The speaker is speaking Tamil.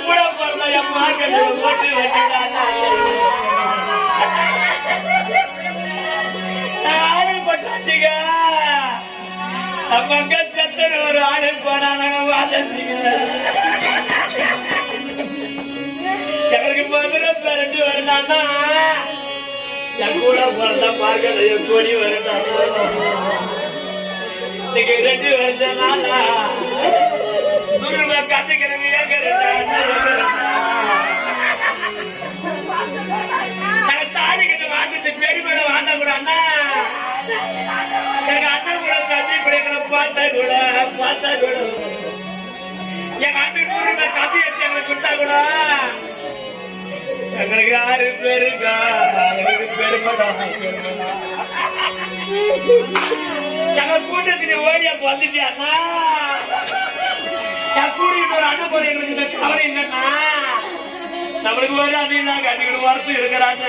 கூட பிறந்த என் மார்க்கெட் போட்டு ஆடுபட்டாச்சுங்க பங்க செத்தன ஒரு ஆடு போனாங்க எங்களுக்கு மதுரை பெரண்டு வரணும்னா என் கூட பிறந்த மார்க்கெட் கோடி வரணும் நீங்க 2 வருஷம் நாளா 100 ரூபாய் கத்துக்கிறவங்க தாடி கிட்ட வாங்கிட்டு பெரியமேட வாங்க கூட அண்ணா எங்க அண்ணன் கூட தம்பி பிள்ளைங்களை பார்த்தா கூட எங்க அண்ணன் 100 ரூபாய் கத்தி எடுத்து எங்களுக்கு கொடுத்தா கூட எங்களுக்கு 6 பேருக்கா எங்க கூட்டத்துக்கு ஓடியா வந்துட்டியாண்ணா கூடிட்டு ஒரு அனுபவம் எங்களுக்கு இந்த கவலை என்னன்னா நம்மளுக்கு ஒரு அதிகம் வருத்தம் இருக்கிறாங்க